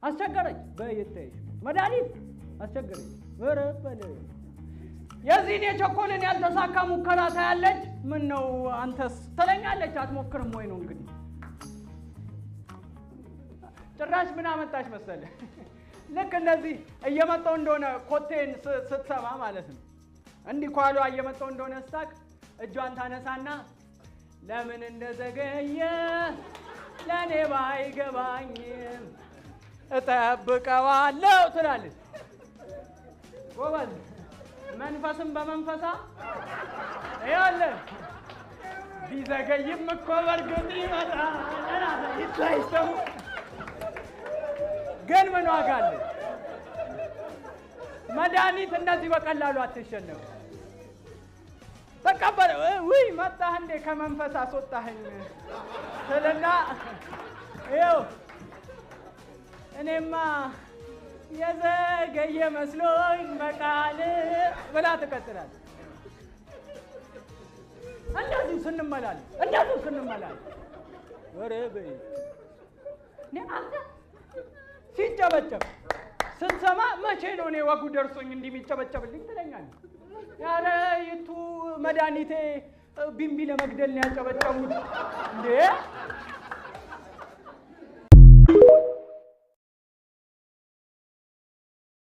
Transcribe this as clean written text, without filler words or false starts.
አስቸገረች በየተይ መድኃኒት አስቸገረች ወረበለ የዚህን የቸኮልን ያልተሳካ ሙከራ ታያለች ምን ነው አንተስ ተለኛለች አትሞክርም ወይ ነው እንግዲህ ጭራሽ ምን አመጣሽ መሰለ ልክ እንደዚህ እየመጣው እንደሆነ ኮቴን ስትሰማ ማለት ነው እንዲህ ኳሏ እየመጣው እንደሆነ ስታክ እጇን ታነሳና ለምን እንደዘገየ ለኔ ባይገባኝም እጠብቀዋለሁ ትላለች ጎበዝ መንፈስም በመንፈሳ ያለ ቢዘገይም እኮ በርግጥ ይመጣል ይታይሰው ግን ምን ዋጋ አለ መድኃኒት እንደዚህ በቀላሉ አትሸነፍ ተቀበለ ወይ መጣህ እንደ ከመንፈስ አስወጣኸኝ ስለና ይኸው እኔማ የዘገየ መስሎኝ በቃል ብላ ትቀጥላለች እንደዚህ ስንመላል ወሬ በይ አንተ ሲጨበጨብ ስንሰማ መቼ ነው እኔ ወጉ ደርሶኝ እንዲህ የሚጨበጨብልኝ ትለኛለህ ያረ ይቱ መድኃኒቴ ቢምቢ ለመግደል ነው ያጨበጨቡት እንዴ